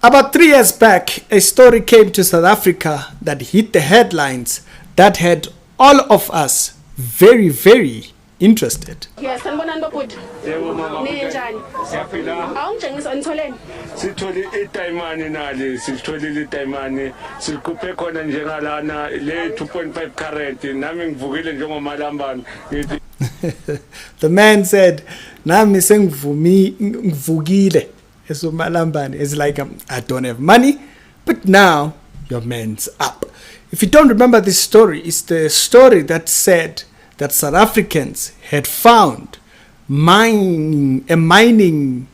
About 3 years back, a story came to South Africa that hit the headlines that had all of us very, very interested. Yes, sanibonani bobhuti. Yebo mama. Ninjani? Siyaphila. Awungitshengisa nitholeni? Sithole itayimani nali, sitholile itayimani, sikhuphe khona njengalana le 2.5 carat, nami ngivukile njengomalambane. The man said, "Nami sengivukile esomalambane." It's like, I don't have money, but now your man's up. If you don't remember this story, it's the story that said that South Africans had found a mining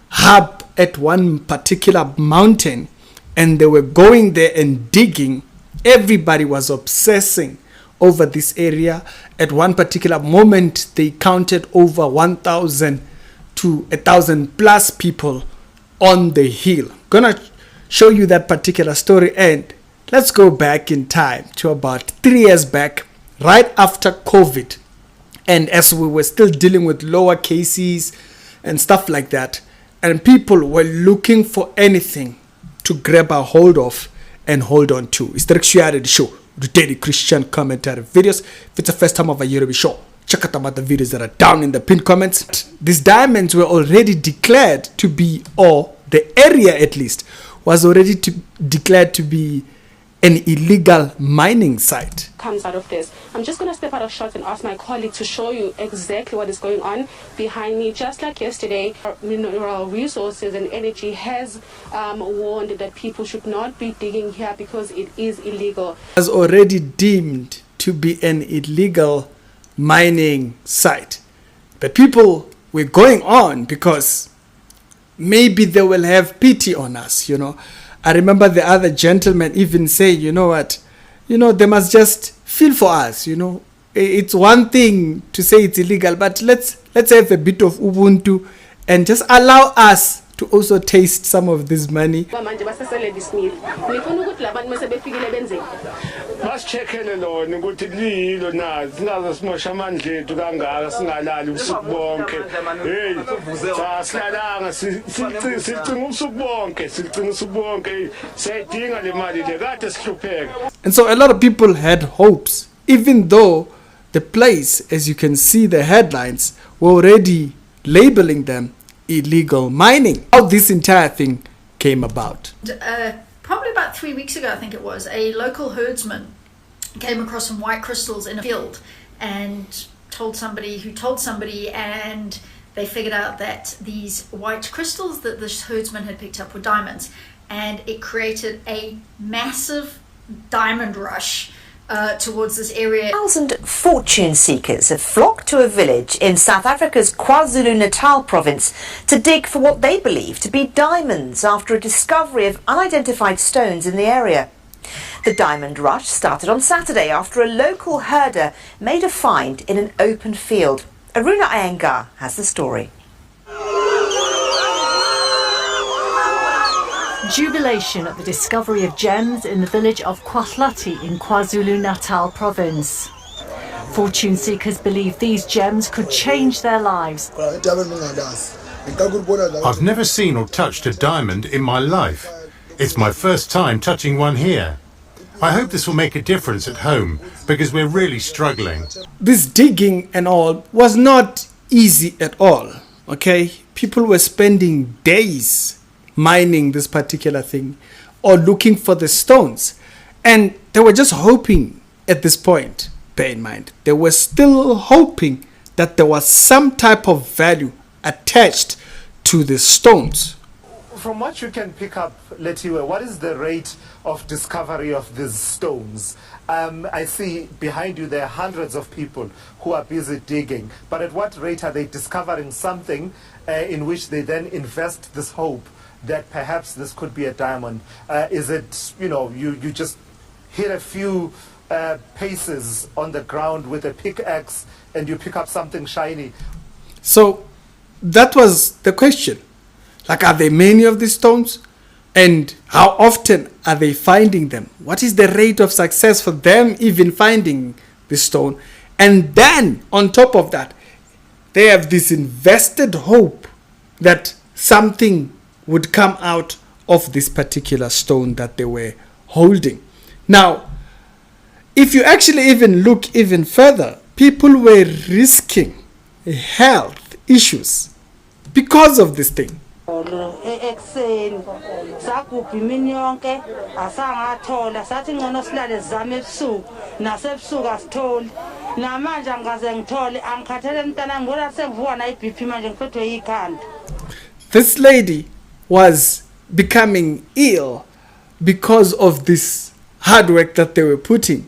hub at one particular mountain, and they were going there and digging. Everybody was obsessing over this area. At one particular moment, they counted over 1,000 to 1,000 plus people on the hill. I'm gonna show you that particular story, and let's go back in time to about 3 years back, right after COVID, and as we were still dealing with lower cases and stuff like that, and people were looking for anything to grab a hold of and hold on to. It's the Rikshuari Show, the daily Christian commentary videos. If it's the first time of a year, show, check out about the videos that are down in the pinned comments. These diamonds were already declared to be, or the area at least was already declared to be, an illegal mining site. Comes out of this. I'm just going to step out of shot and ask my colleague to show you exactly what is going on behind me. Just like yesterday, Mineral Resources and Energy has warned that people should not be digging here because it is illegal. It was already deemed to be an illegal mining site. But people were going on because maybe they will have pity on us, you know. I remember the other gentleman even say, you know what, they must just feel for us, It's one thing to say it's illegal, but let's have a bit of Ubuntu and just allow us to also taste some of this money. Basicheckele lona ukuthi lilo na singaze simosha amandla ethu kangaka singalali ubusuku bonke. Hey, sasilalanga sicinga ubusuku bonke siyidinga le mali le kade sihlupheka. And so a lot of people had hopes, even though the place, as you can see the headlines, were already labeling them illegal mining. How this entire thing came about. Probably about 3 weeks ago, I think it was, a local herdsman came across some white crystals in a field and told somebody, and they figured out that these white crystals that this herdsman had picked up were diamonds, and it created a massive diamond rush towards this area. 1,000 fortune seekers have flocked to a village in South Africa's KwaZulu-Natal province to dig for what they believe to be diamonds after a discovery of unidentified stones in the area. The diamond rush started on Saturday after a local herder made a find in an open field. Aruna Iyengar has the story. Jubilation at the discovery of gems in the village of KwaHlathi in KwaZulu-Natal province. Fortune seekers believe these gems could change their lives. I've never seen or touched a diamond in my life. It's my first time touching one here. I hope this will make a difference at home because we're really struggling. This digging and all was not easy at all, okay? People were spending days mining this particular thing or looking for the stones, and they were just hoping at this point. Bear in mind, they were still hoping that there was some type of value attached to the stones. From what you can pick up, Letiwe, what is the rate of discovery of these stones? I see behind you there are hundreds of people who are busy digging, but at what rate are they discovering something in which they then invest this hope that perhaps this could be a diamond? Is it, you just hit a few paces on the ground with a pickaxe and you pick up something shiny? So that was the question. Like, are there many of these stones? And how often are they finding them? What is the rate of success for them even finding the stone? And then on top of that, they have this invested hope that something would come out of this particular stone that they were holding. Now, if you actually even look even further, people were risking health issues because of this thing. Ekuseni sagubha imini yonke asangathola sathi ngcono silale zame ebusuku nasebusuku asitholi namanje angikaze ngithole angikhathele mntana ngibona sengivuka na iBP manje ngiphethwe yikhanda. This lady was becoming ill because of this hard work that they were putting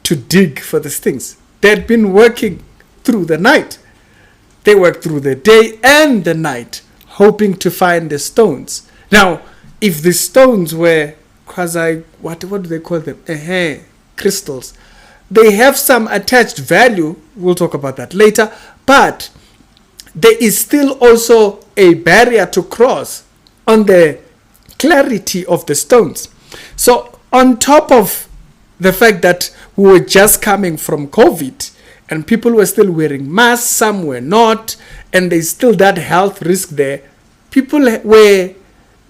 to dig for these things. They had been working through the night. They worked through the day and the night, hoping to find the stones. Now, if the stones were quasi, what do they call them? Crystals. They have some attached value. We'll talk about that later. But there is still also a barrier to cross on the clarity of the stones. So on top of the fact that we were just coming from COVID and people were still wearing masks, some were not, and there's still that health risk there, people were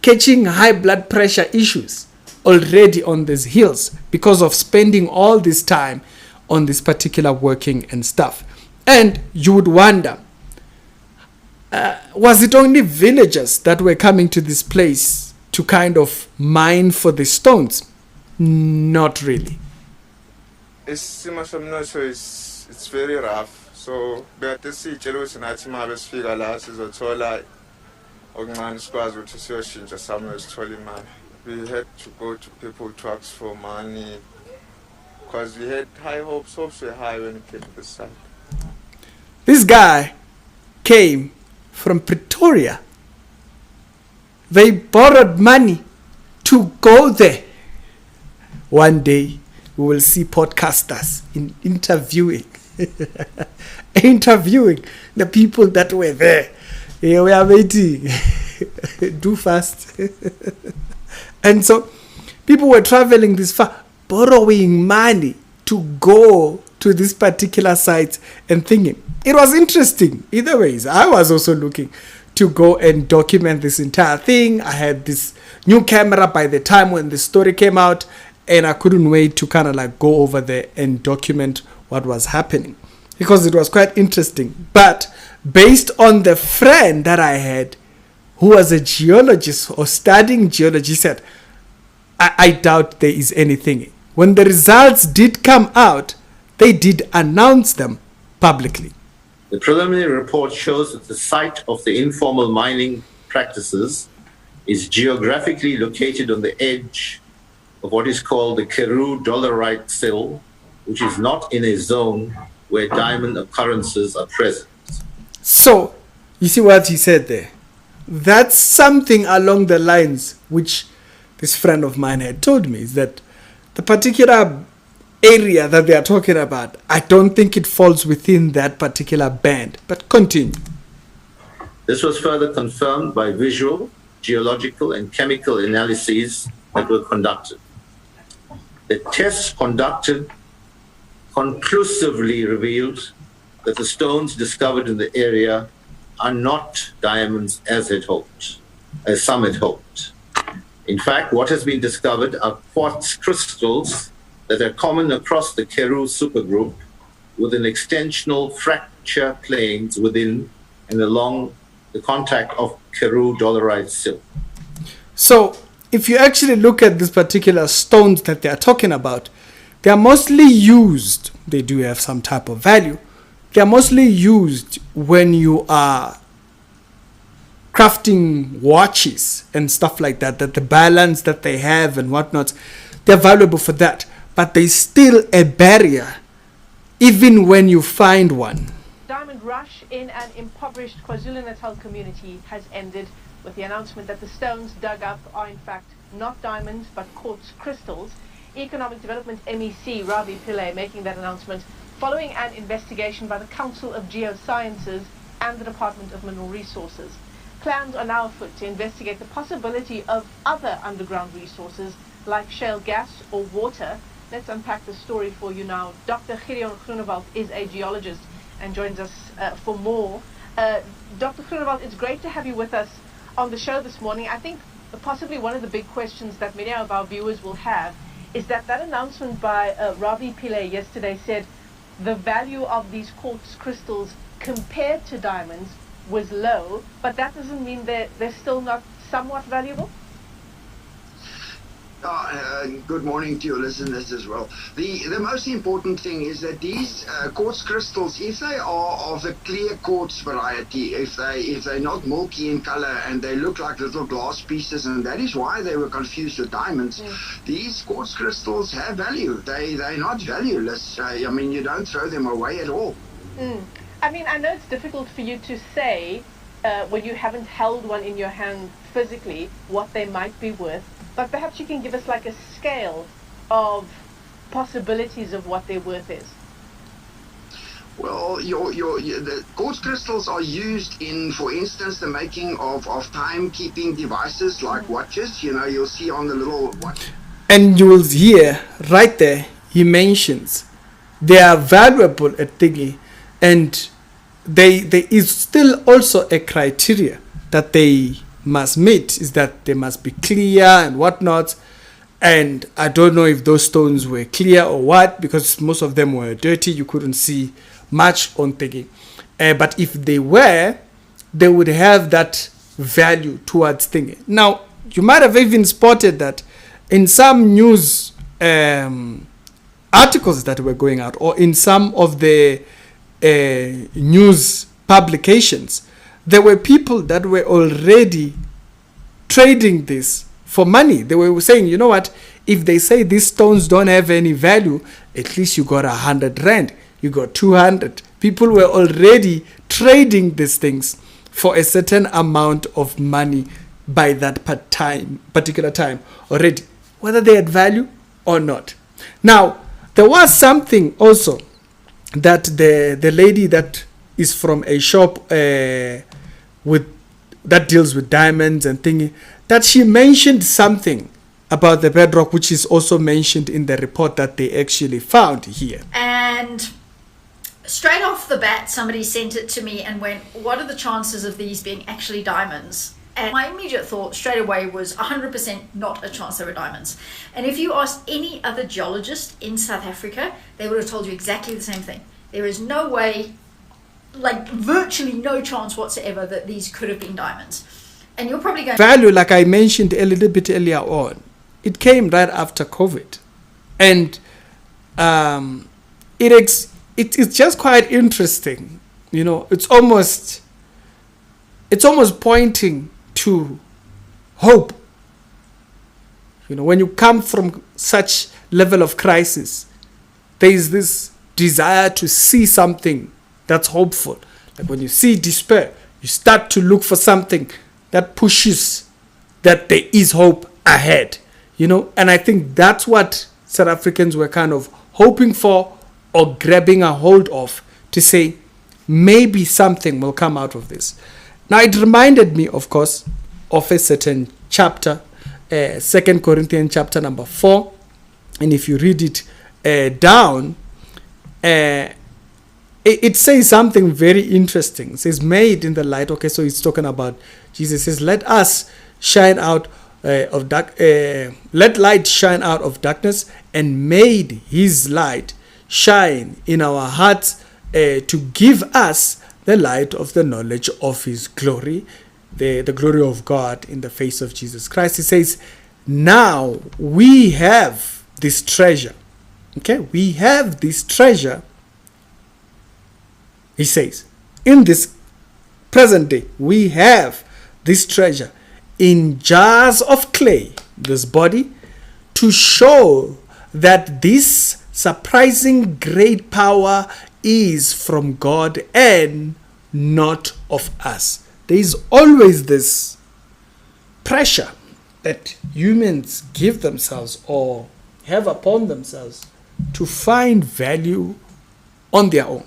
catching high blood pressure issues already on these hills because of spending all this time on this particular working and stuff. And you would wonder, was it only villagers that were coming to this place to kind of mine for the stones? Not really. It's very rough. So but this is jealous and Atimaris figure last is a tola Ogman squads which is your shinja Samuel's trolling man. We had to go to people to ask for money because we had high hopes were high when it came to the site. This guy came from Pretoria. They borrowed money to go there. One day we will see podcasters interviewing the people that were there. Here we are waiting. Do fast. And so people were traveling this far, borrowing money to go to this particular site and thinking. It was interesting. Either ways, I was also looking to go and document this entire thing. I had this new camera by the time when the story came out, and I couldn't wait to kind of like go over there and document what was happening because it was quite interesting. But based on the friend that I had who was a geologist or studying geology, said, I doubt there is anything. When the results did come out, they did announce them publicly. The preliminary report shows that the site of the informal mining practices is geographically located on the edge of what is called the Karoo Dolerite Sill, which is not in a zone where diamond occurrences are present. So, you see what he said there? That's something along the lines which this friend of mine had told me, is that the particular area that they are talking about, I don't think it falls within that particular band. But continue. This was further confirmed by visual, geological, and chemical analyses that were conducted. The tests conducted conclusively revealed that the stones discovered in the area are not diamonds as some had hoped. In fact, what has been discovered are quartz crystals that are common across the Karoo supergroup with an extensional fracture planes within and along the contact of Karoo Dolerite sill. So, if you actually look at these particular stones that they are talking about, they are mostly used, they do have some type of value, they are mostly used when you are crafting watches and stuff like that, that the balance that they have and whatnot, they're valuable for that. But there's still a barrier, even when you find one. Diamond rush in an impoverished KwaZulu-Natal community has ended with the announcement that the stones dug up are in fact not diamonds but quartz crystals. Economic Development MEC Ravi Pillay making that announcement following an investigation by the Council of Geosciences and the Department of Mineral Resources. Plans are now afoot to investigate the possibility of other underground resources like shale gas or water. Let's unpack the story for you now. Dr. Gideon Groenewald is a geologist and joins us for more. Dr. Groenewald, it's great to have you with us on the show this morning. I think possibly one of the big questions that many of our viewers will have is that announcement by Ravi Pillay yesterday said the value of these quartz crystals compared to diamonds was low, but that doesn't mean they're still not somewhat valuable? Good morning to your listeners as well. The most important thing is that these quartz crystals, if they are of the clear quartz variety, if they're not milky in color and they look like little glass pieces, and that is why they were confused with diamonds, these quartz crystals have value. They're not valueless. I mean, you don't throw them away at all. I mean, I know it's difficult for you to say when you haven't held one in your hand physically what they might be worth, but perhaps you can give us like a scale of possibilities of what their worth is. Well, the quartz crystals are used in, for instance, the making of timekeeping devices like watches. You know, you'll see on the little watch. And you will hear right there, he mentions they are valuable at thingy, and there is still also a criteria that they must meet, is that they must be clear and whatnot. And I don't know if those stones were clear or what, because most of them were dirty. You couldn't see much on thingy. But if they were, they would have that value towards thingy. Now, you might have even spotted that in some news articles that were going out, or in some of the news publications, there were people that were already trading this for money. They were saying, you know what, if they say these stones don't have any value, at least you got 100 rand, you got 200. People were already trading these things for a certain amount of money by that particular time already, whether they had value or not. Now, there was something also that the lady that is from a shop that deals with diamonds and thingy, that she mentioned something about the bedrock, which is also mentioned in the report that they actually found here. And straight off the bat, somebody sent it to me and went, what are the chances of these being actually diamonds? And my immediate thought straight away was 100% not a chance they were diamonds. And if you asked any other geologist in South Africa, they would have told you exactly the same thing. There is no way, like virtually no chance whatsoever, that these could have been diamonds. And you're probably going... Value, like I mentioned a little bit earlier on, it came right after COVID. And it's just quite interesting. You know, it's almost pointing to hope. You know, when you come from such level of crisis, there is this desire to see something that's hopeful. Like when you see despair, you start to look for something that pushes that there is hope ahead. You know, and I think that's what South Africans were kind of hoping for or grabbing a hold of, to say maybe something will come out of this. Now, it reminded me, of course, of a certain chapter, 2 Corinthians chapter number 4. And if you read it down, it says something very interesting. It says, made in the light. Okay, so it's talking about Jesus. It says, let us shine out of dark. Let light shine out of darkness, and made his light shine in our hearts to give us the light of the knowledge of his glory, the glory of God in the face of Jesus Christ. He says, now we have this treasure. Okay, we have this treasure. He says, in this present day, we have this treasure in jars of clay, this body, to show that this surprising great power is from God and not of us. There is always this pressure that humans give themselves or have upon themselves to find value on their own.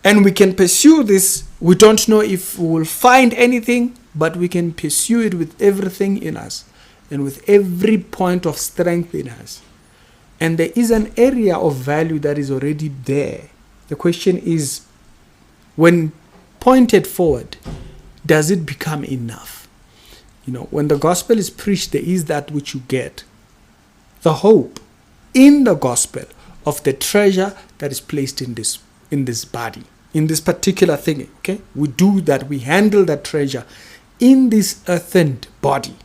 And we can pursue this. We don't know if we will find anything, but we can pursue it with everything in us and with every point of strength in us. And there is an area of value that is already there. The question is, when pointed forward, does it become enough? You know, when the gospel is preached, there is that which you get. The hope in the gospel of the treasure that is placed in this body, in this particular thing. Okay, we do that. We handle that treasure in this earthen body.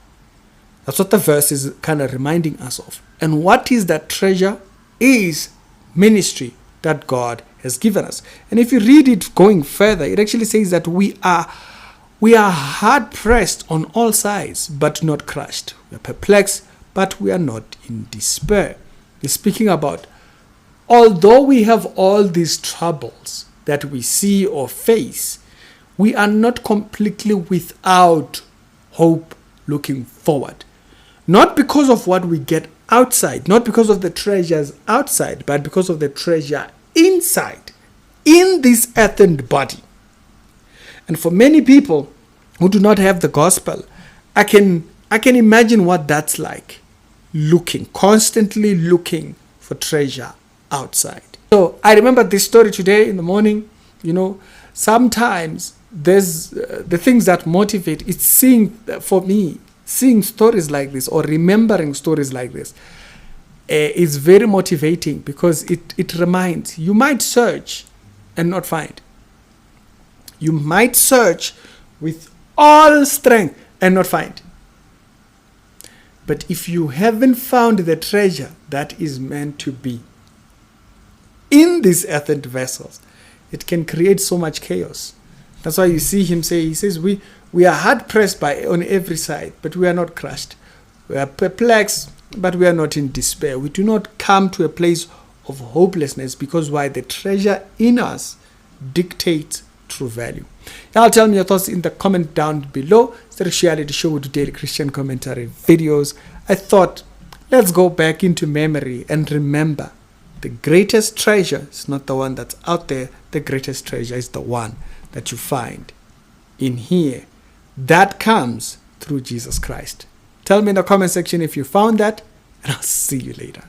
That's what the verse is kind of reminding us of. And what is that treasure? Is ministry that God has given us. And if you read it going further, it actually says that we are hard pressed on all sides, but not crushed. We are perplexed, but we are not in despair. He's speaking about, although we have all these troubles that we see or face, we are not completely without hope looking forward. Not because of what we get outside, not because of the treasures outside, but because of the treasure inside, in this earthen body. And for many people who do not have the gospel, I can imagine what that's like. Constantly looking for treasure outside. So I remember this story today in the morning. You know, sometimes there's the things that motivate. It's seeing stories like this or remembering stories like this is very motivating, because it reminds. You might search and not find. You might search with all strength and not find. But if you haven't found the treasure that is meant to be in these earthen vessels, it can create so much chaos. That's why you see him say, he says, we are hard pressed on every side, but we are not crushed. We are perplexed, but we are not in despair. We do not come to a place of hopelessness, because why? The treasure in us dictates true value. Now tell me your thoughts in the comment down below. It's the Reality Show with daily Christian commentary videos. I thought, let's go back into memory and remember, the greatest treasure is not the one that's out there. The greatest treasure is the one that you find in here. That comes through Jesus Christ. Tell me in the comment section if you found that, and I'll see you later.